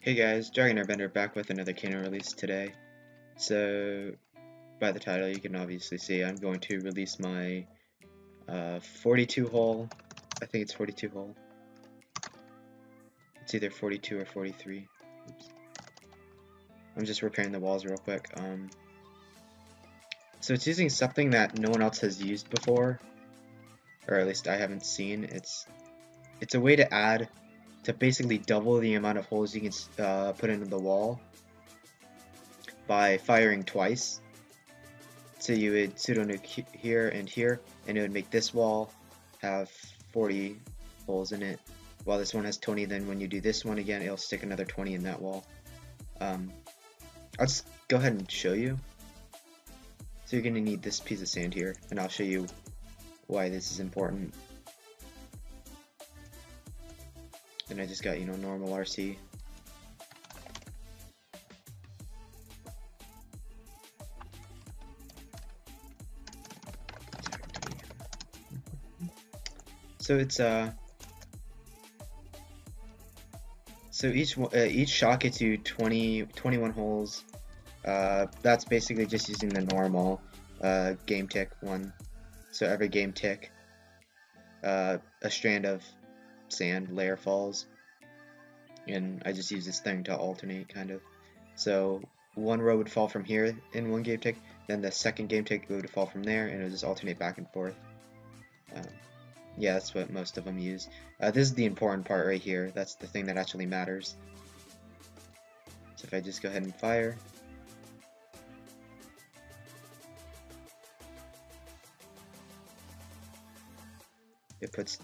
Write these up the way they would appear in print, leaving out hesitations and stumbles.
Hey guys, Dragonairbender back with another cannon release today. So, by the title you can obviously see I'm going to release my 42 hole, I think it's 42 hole. It's either 42 or 43. Oops. I'm just repairing the walls real quick. So it's using something that no one else has used before, or at least I haven't seen. It's a way to basically double the amount of holes you can put into the wall by firing twice. So you would Pseudo-Nuke here, and it would make this wall have 40 holes in it, while this one has 20. Then when you do this one again, it'll stick another 20 in that wall. I'll just go ahead and show you. So you're going to need this piece of sand here, and I'll show you why this is important. And I just got, normal RC. So it's so each shot gets you 21 holes. That's basically just using the normal game tick one. So every game tick, a strand of sand layer falls, and I just use this thing to alternate, kind of. So one row would fall from here in one game tick, then the second game tick would fall from there, and it would just alternate back and forth. Yeah, that's what most of them use. This is the important part right here. That's the thing that actually matters. So if I just go ahead and fire. It puts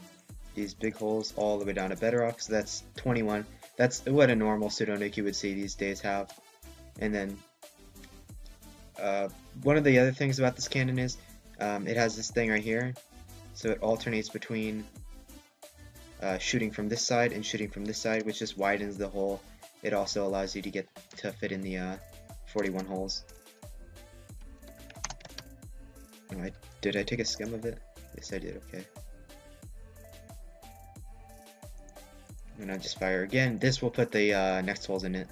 these big holes all the way down to bedrock, so that's 21. That's what a normal Pseudo-Nuke would see these days have. And then one of the other things about this cannon is it has this thing right here. So it alternates between shooting from this side and shooting from this side, which just widens the hole. It also allows you to get to fit in the 41 holes. Oh, did I take a skim of it? Yes, I did. Okay. And I just fire again. This will put the next holes in it.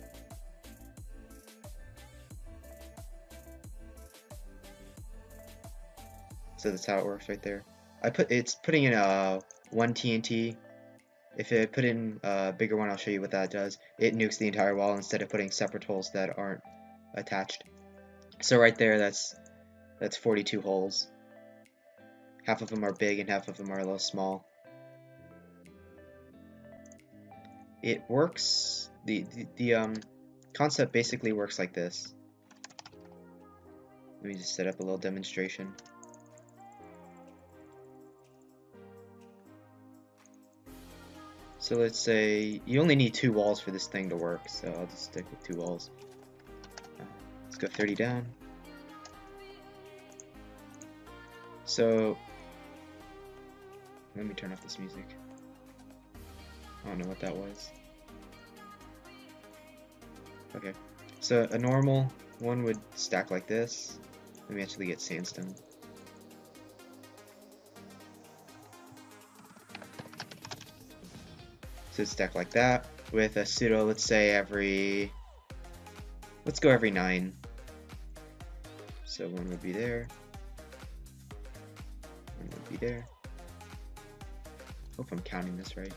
So that's how it works right there. It's putting in one TNT. If it put in a bigger one, I'll show you what that does. It nukes the entire wall instead of putting separate holes that aren't attached. So right there, that's 42 holes. Half of them are big and half of them are a little small. It works. The concept basically works like this. Let me just set up a little demonstration. So let's say you only need 2 walls for this thing to work, so I'll just stick with 2 walls. Let's go 30 down. So let me turn off this music. I don't know what that was. Okay, so a normal one would stack like this. Let me actually get sandstone. So it's stacked like that with a pseudo, let's say let's go every 9. So one would be there. One would be there. Hope I'm counting this right.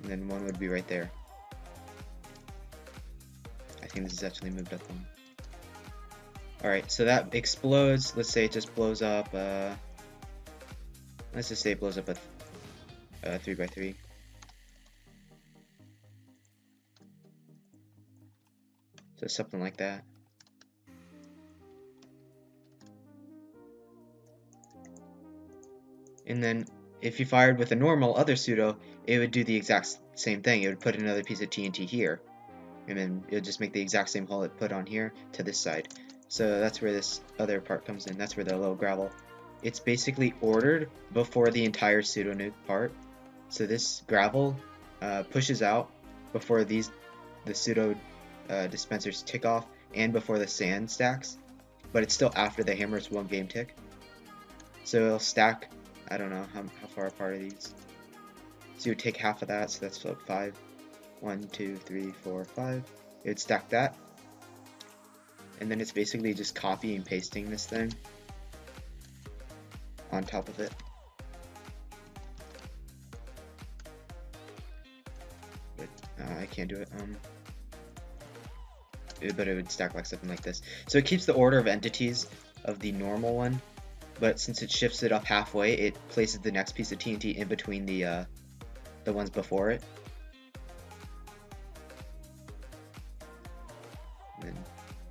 And then one would be right there. I think this is actually moved up one. Alright, so that explodes. Let's say it just blows up. Let's just say it blows up a 3x3. So something like that. And then if you fired with a normal other pseudo, it would do the exact same thing. It would put another piece of TNT here, and then it would just make the exact same hole it put on here to this side. So that's where this other part comes in. That's where the little gravel. It's basically ordered before the entire Pseudo-Nuke part. So this gravel pushes out before the pseudo dispensers tick off and before the sand stacks, but it's still after the hammer's one game tick. So it'll stack, I don't know how far apart are these. So you would take half of that, so that's like 5. 1, 2, 3, 4, 5. It would stack that. And then it's basically just copy and pasting this thing on top of it. But I can't do it. But it would stack like something like this. So it keeps the order of entities of the normal one, but since it shifts it up halfway, it places the next piece of TNT in between the ones before it. And then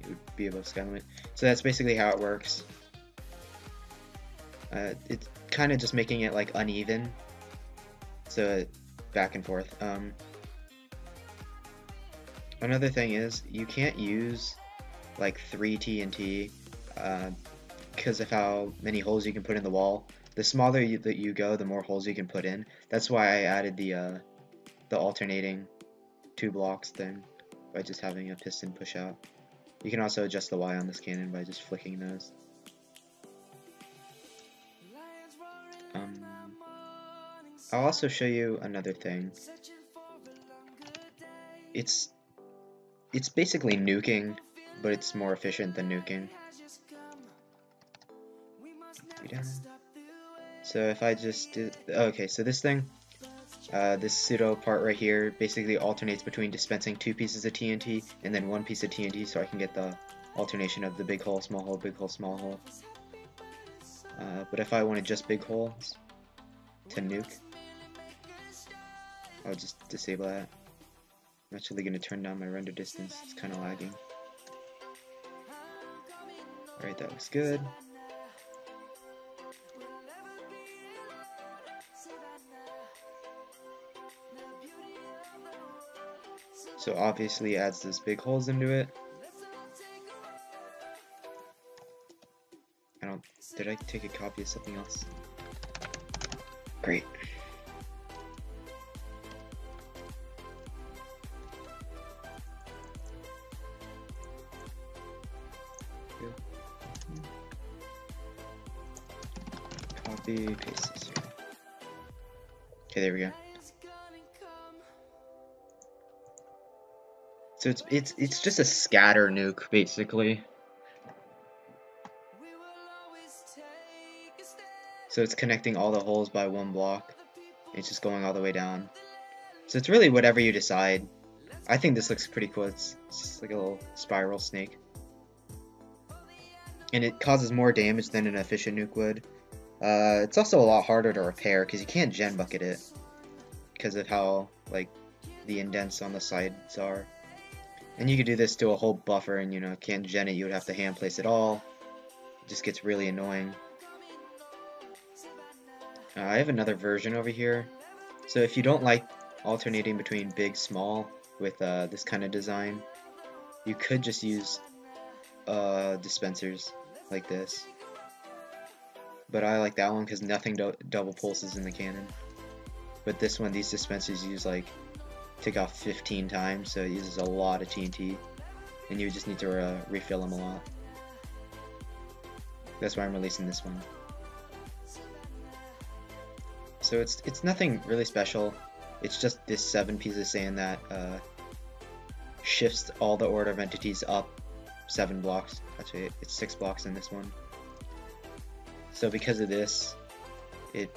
it would be above sky limit. So that's basically how it works. It's kind of just making it like uneven, so back and forth. Another thing is you can't use like 3 TNT because of how many holes you can put in the wall. The smaller that you go, the more holes you can put in. That's why I added the alternating 2 blocks thing by just having a piston push out. You can also adjust the Y on this cannon by just flicking those. I'll also show you another thing. It's basically nuking, but it's more efficient than nuking. So if I just did, okay, so this thing, this pseudo part right here basically alternates between dispensing 2 pieces of TNT and then 1 piece of TNT, so I can get the alternation of the big hole, small hole, big hole, small hole. But if I wanted just big holes to nuke, I'll just disable that. I'm actually going to turn down my render distance, it's kind of lagging. Alright, that looks good. So obviously adds those big holes into it. Did I take a copy of something else? Great. Copy, paste this here. Okay, there we go. So it's just a scatter nuke basically. So it's connecting all the holes by 1 block. It's just going all the way down. So it's really whatever you decide. I think this looks pretty cool. It's just like a little spiral snake. And it causes more damage than an efficient nuke would. It's also a lot harder to repair because you can't gen bucket it because of how like the indents on the sides are. And you could do this to a whole buffer and, you know, can't gen it, you would have to hand place it all. It just gets really annoying. I have another version over here. So if you don't like alternating between big, small with this kind of design, you could just use dispensers like this. But I like that one because nothing double pulses in the cannon. But this one, these dispensers use like take off 15 times, so it uses a lot of TNT, and you just need to refill them a lot. That's why I'm releasing this one. So it's nothing really special. It's just this 7 pieces of sand that shifts all the order of entities up 7 blocks. Actually, it's 6 blocks in this one. So because of this, it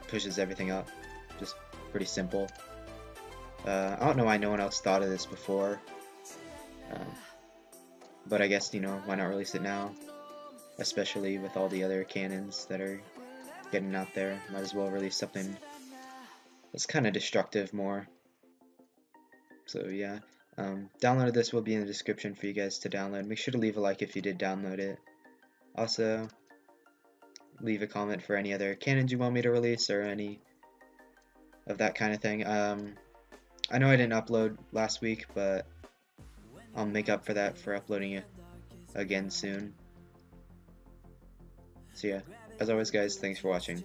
pushes everything up. Just pretty simple. I don't know why no one else thought of this before. But I guess, you know, why not release it now? Especially with all the other cannons that are getting out there. Might as well release something that's kind of destructive more. So yeah, download of this will be in the description for you guys to download. Make sure to leave a like if you did download it. Also, leave a comment for any other cannons you want me to release or any of that kind of thing. I know I didn't upload last week, but I'll make up for that for uploading it again soon. So yeah, as always guys, thanks for watching.